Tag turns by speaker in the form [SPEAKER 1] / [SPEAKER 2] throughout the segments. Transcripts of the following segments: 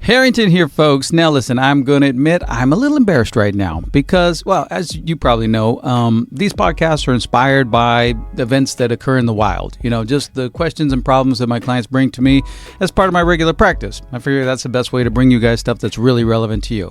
[SPEAKER 1] Harrington here, folks. Now, listen, I'm going to admit I'm a little embarrassed right now because, well, as you probably know, these podcasts are inspired by events that occur in the wild. You know, just the questions and problems that my clients bring to me as part of my regular practice. I figure that's the best way to bring you guys stuff that's really relevant to you.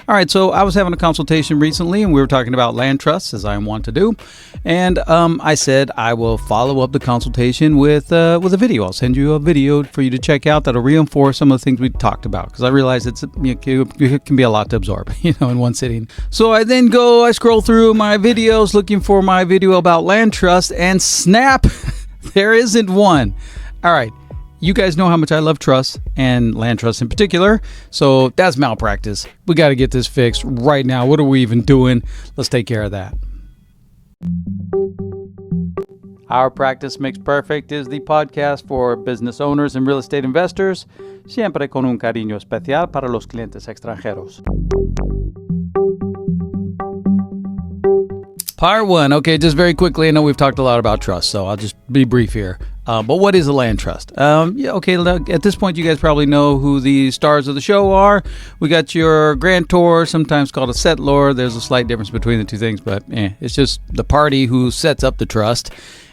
[SPEAKER 1] All right, so I was having a consultation recently, and we were talking about land trusts, as I want to do. And I said I will follow up the consultation with a video. I'll send you a video for you to check out that'll reinforce some of the things we talked about. Because I realize it can be a lot to absorb, in one sitting. So I scroll through my videos looking for my video about land trust, and snap, there isn't one. All right. You guys know how much I love trusts and land trusts in particular. So that's malpractice. We got to get this fixed right now. What are we even doing? Let's take care of that. Our Practice Makes Perfect is the podcast for business owners and real estate investors, siempre con un cariño especial para los clientes extranjeros. Part 1. Okay, just very quickly, I know we've talked a lot about trust, so I'll just be brief here. But what is a land trust? At this point, you guys probably know who the stars of the show are. We got your grantor, sometimes called a settlor. There's a slight difference between the two things, but it's just the party who sets up the trust.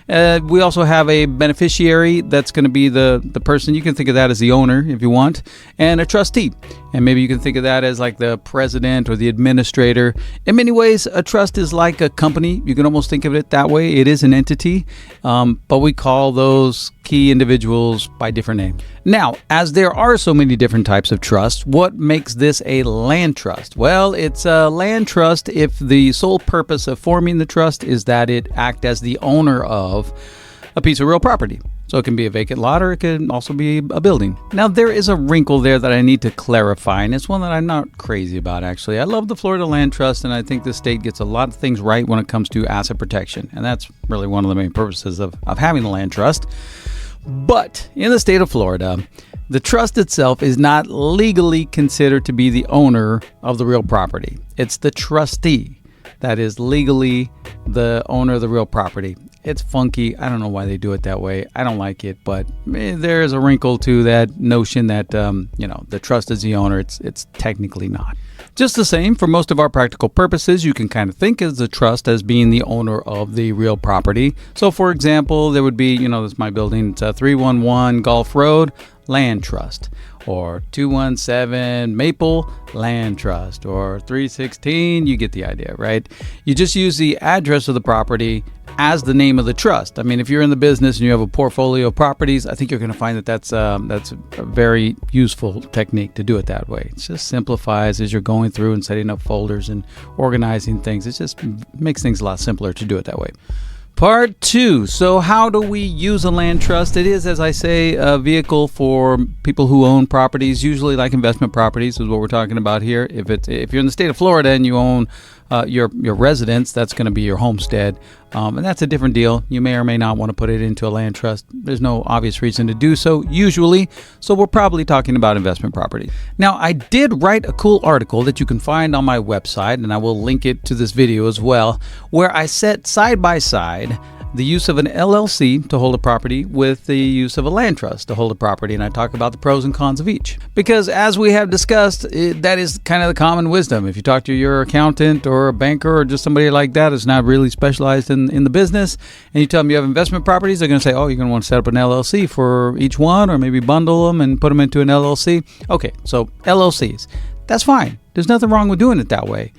[SPEAKER 1] We also have a beneficiary. That's going to be the person. You can think of that as the owner if you want, and a trustee. And maybe you can think of that as like the president or the administrator. In many ways, a trust is like a company. You can almost think of it that way. It is an entity, but we call those key individuals by different names. Now, as there are so many different types of trusts, what makes this a land trust? Well, it's a land trust if the sole purpose of forming the trust is that it act as the owner of a piece of real property. So it can be a vacant lot, or it can also be a building. Now, there is a wrinkle there that I need to clarify, and it's one that I'm not crazy about, actually. I love the Florida Land Trust, and I think the state gets a lot of things right when it comes to asset protection. And that's really one of the main purposes of having a land trust. But in the state of Florida, the trust itself is not legally considered to be the owner of the real property. It's the trustee that is legally the owner of the real property. It's funky. I don't know why they do it that way. I don't like it, but there is a wrinkle to that notion that, the trust is the owner. It's technically not. Just the same, for most of our practical purposes, you can kind of think of the trust as being the owner of the real property. So, for example, there would be, this is my building. It's 311 Gulf Road Land Trust, or 217 Maple Land Trust, or 316. You get the idea, right? You just use the address of the property as the name of the trust. I mean, if you're in the business and you have a portfolio of properties, I think you're going to find that that's a very useful technique to do it that way. It just simplifies as you're going through and setting up folders and organizing things. It just makes things a lot simpler to do it that way. Part 2. So how do we use a land trust? It is, as I say, a vehicle for people who own properties, usually like investment properties is what we're talking about here. If you're in the state of Florida and you own your residence, that's going to be your homestead. And that's a different deal. You may or may not want to put it into a land trust. There's no obvious reason to do so usually. So we're probably talking about investment property. Now, I did write a cool article that you can find on my website, and I will link it to this video as well, where I set side by side the use of an LLC to hold a property with the use of a land trust to hold a property, and I talk about the pros and cons of each. Because as we have discussed, that is kind of the common wisdom. If you talk to your accountant or a banker or just somebody like that who's not really specialized in the business, and you tell them you have investment properties, they're going to say, oh, you're going to want to set up an LLC for each one, or maybe bundle them and put them into an LLC. Okay, so LLCs, that's fine. There's nothing wrong with doing it that way.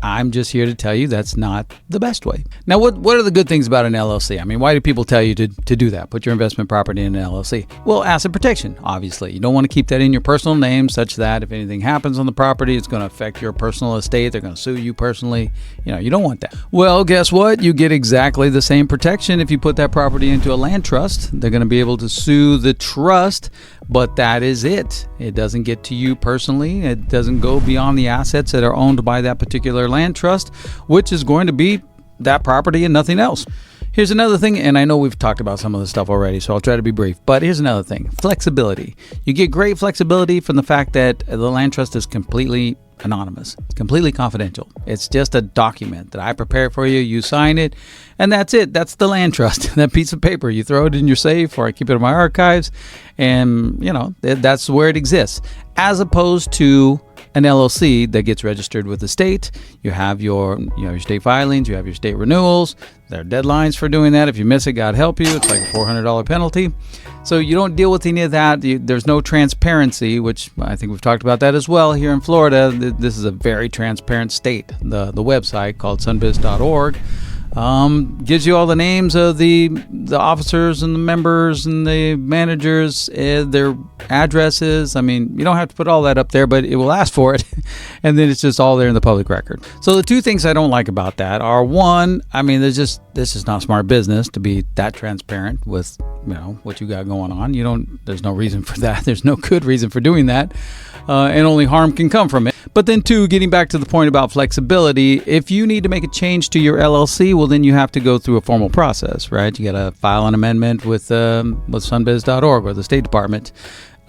[SPEAKER 1] I'm just here to tell you that's not the best way. Now, what are the good things about an LLC? I mean, why do people tell you to do that? Put your investment property in an LLC? Well, asset protection, obviously. You don't want to keep that in your personal name such that if anything happens on the property, it's going to affect your personal estate. They're going to sue you personally. You don't want that. Well, guess what? You get exactly the same protection if you put that property into a land trust. They're going to be able to sue the trust, but that is it. It doesn't get to you personally. It doesn't go beyond the assets that are owned by that particular land trust, which is going to be that property and nothing else. Here's another thing, and I know we've talked about some of this stuff already, so I'll try to be brief, but here's another thing. Flexibility. You get great flexibility from the fact that the land trust is completely anonymous. It's completely confidential. It's just a document that I prepare for you. You sign it, and that's it. That's the land trust. That piece of paper. You throw it in your safe, or I keep it in my archives, and that's where it exists. As opposed to an LLC that gets registered with the state. You have your state filings, you have your state renewals. There are deadlines for doing that. If you miss it, God help you. It's like a $400 penalty. So you don't deal with any of that. There's no transparency, which I think we've talked about that as well here in Florida. This is a very transparent state. The website called sunbiz.org gives you all the names of the officers and the members and the managers, their addresses. I mean, you don't have to put all that up there, but it will ask for it. And then it's just all there in the public record. So the two things I don't like about that are, one, I mean, this is not smart business to be that transparent with, what you got going on. There's no reason for that. There's no good reason for doing that. And only harm can come from it. But then two, getting back to the point about flexibility, if you need to make a change to your LLC, well, then you have to go through a formal process, right? You got to file an amendment with sunbiz.org or the State Department.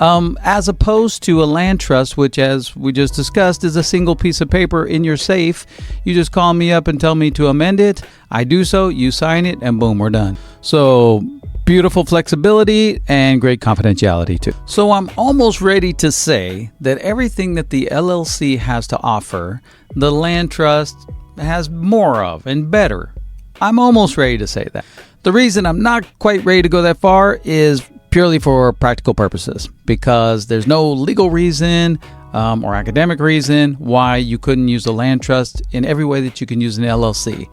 [SPEAKER 1] As opposed to a land trust, which, as we just discussed, is a single piece of paper in your safe. You just call me up and tell me to amend it. I do so, you sign it, and boom, we're done. So beautiful flexibility and great confidentiality too. So I'm almost ready to say that everything that the LLC has to offer, the land trust has more of and better. I'm almost ready to say that. The reason I'm not quite ready to go that far is purely for practical purposes, because there's no legal reason or academic reason why you couldn't use the land trust in every way that you can use an LLC.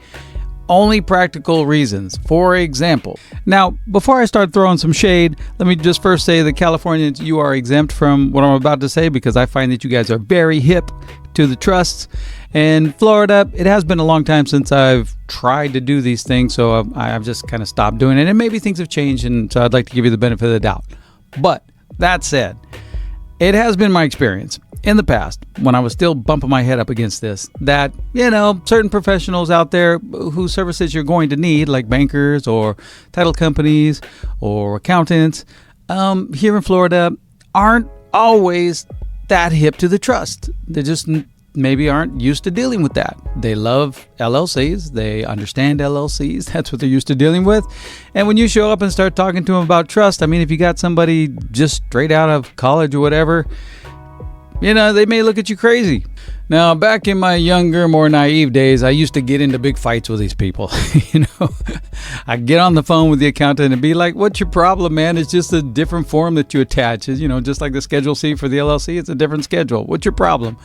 [SPEAKER 1] Only practical reasons. For example, now, before I start throwing some shade, let me just first say that Californians, you are exempt from what I'm about to say, because I find that you guys are very hip to the trusts. And Florida, it has been a long time since I've tried to do these things, so I've just kind of stopped doing it. And maybe things have changed, and so I'd like to give you the benefit of the doubt. But that said, it has been my experience in the past, when I was still bumping my head up against this, that, certain professionals out there whose services you're going to need, like bankers or title companies or accountants, here in Florida, aren't always that hip to the trust. They just maybe aren't used to dealing with that. They love LLCs. They understand LLCs. That's what they're used to dealing with. And when you show up and start talking to them about trust, I mean, if you got somebody just straight out of college or whatever, they may look at you crazy. Now, back in my younger, more naive days, I used to get into big fights with these people. I'd get on the phone with the accountant and be like, "What's your problem, man? It's just a different form that you attach. Just like the Schedule C for the LLC, it's a different schedule. What's your problem?"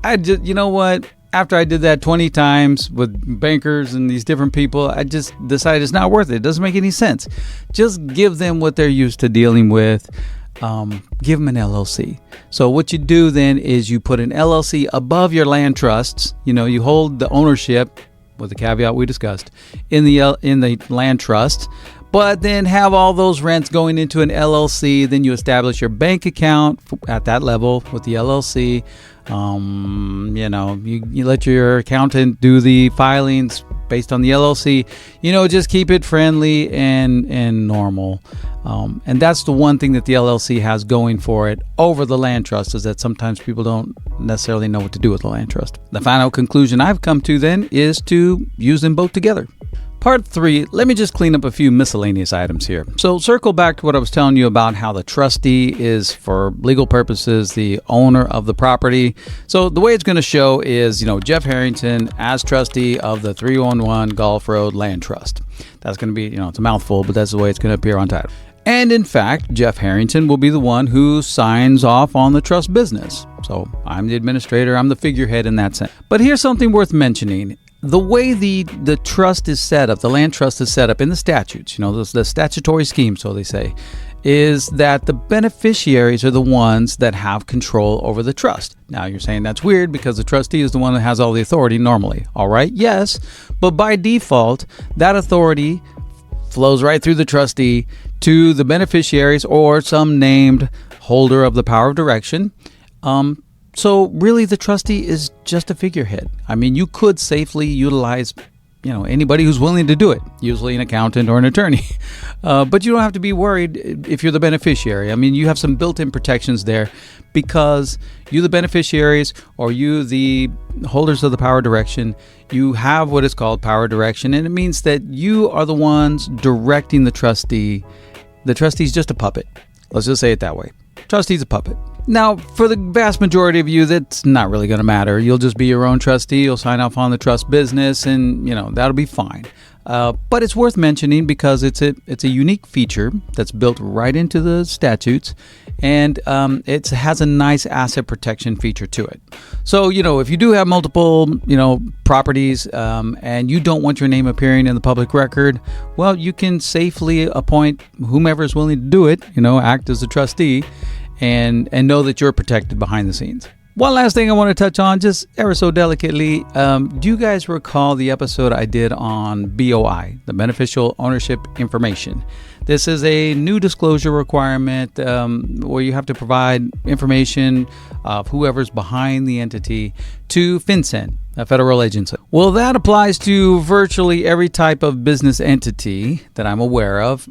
[SPEAKER 1] After I did that 20 times with bankers and these different people, I just decided it's not worth it. It doesn't make any sense. Just give them what they're used to dealing with. Give them an LLC. So what you do then is you put an LLC above your land trusts. You hold the ownership, with the caveat we discussed, in the land trust, but then have all those rents going into an LLC. Then you establish your bank account at that level with the LLC. You let your accountant do the filings based on the LLC. Just keep it friendly and normal. And that's the one thing that the LLC has going for it over the land trust, is that sometimes people don't necessarily know what to do with the land trust. The final conclusion I've come to then is to use them both together. Part 3, let me just clean up a few miscellaneous items here. So circle back to what I was telling you about how the trustee is, for legal purposes, the owner of the property. So the way it's going to show is, Jeff Harrington as trustee of the 311 Gulf Road Land Trust. That's going to be, it's a mouthful, but that's the way it's going to appear on title. And in fact, Jeff Harrington will be the one who signs off on the trust business. So I'm the administrator, I'm the figurehead in that sense. But here's something worth mentioning. The way the trust is set up, the land trust is set up in the statutes, the statutory scheme, so they say, is that the beneficiaries are the ones that have control over the trust. Now, you're saying that's weird because the trustee is the one that has all the authority normally. All right, yes, but by default, that authority flows right through the trustee to the beneficiaries or some named holder of the power of direction. So really, the trustee is just a figurehead. I mean, you could safely utilize anybody who's willing to do it, usually an accountant or an attorney. But you don't have to be worried if you're the beneficiary. I mean, you have some built-in protections there because you, the beneficiaries, or you, the holders of the power of direction, you have what is called power of direction, and it means that you are the ones directing the trustee. The trustee's just a puppet. Let's just say it that way. Trustee's a puppet. Now, for the vast majority of you, that's not really going to matter. You'll just be your own trustee. You'll sign off on the trust business, and that'll be fine. But it's worth mentioning because it's a unique feature that's built right into the statutes, and it has a nice asset protection feature to it. So, if you do have multiple, properties, and you don't want your name appearing in the public record, well, you can safely appoint whomever is willing to do it, act as a trustee, and know that you're protected behind the scenes. One last thing I want to touch on, just ever so delicately. Do you guys recall the episode I did on BOI, the beneficial ownership information? This is a new disclosure requirement where you have to provide information of whoever's behind the entity to FinCEN, a federal agency. Well, that applies to virtually every type of business entity that I'm aware of.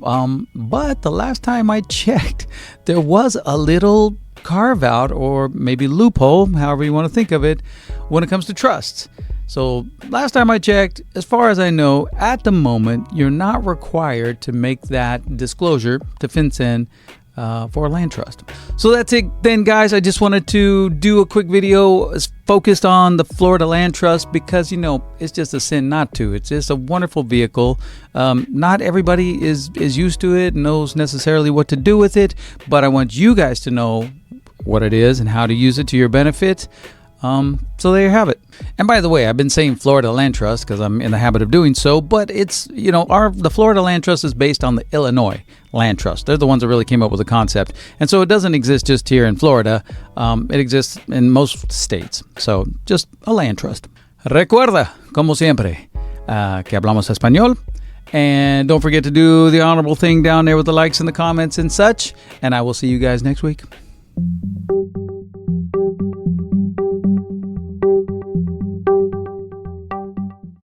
[SPEAKER 1] But the last time I checked, there was a little carve out, or maybe loophole, however you want to think of it, when it comes to trusts. So last time I checked, as far as I know, at the moment, you're not required to make that disclosure to FinCEN for a land trust. So that's it then, guys. I just wanted to do a quick video focused on the Florida Land Trust because, it's just a sin not to. It's just a wonderful vehicle. Not everybody is used to it, knows necessarily what to do with it, but I want you guys to know what it is and how to use it to your benefit. So there you have it. And by the way, I've been saying Florida Land Trust because I'm in the habit of doing so, but it's, the Florida Land Trust is based on the Illinois Land Trust. They're the ones that really came up with the concept. And so it doesn't exist just here in Florida. It exists in most states. So just a land trust. Recuerda, como siempre, que hablamos español. And don't forget to do the honorable thing down there with the likes and the comments and such. And I will see you guys next week.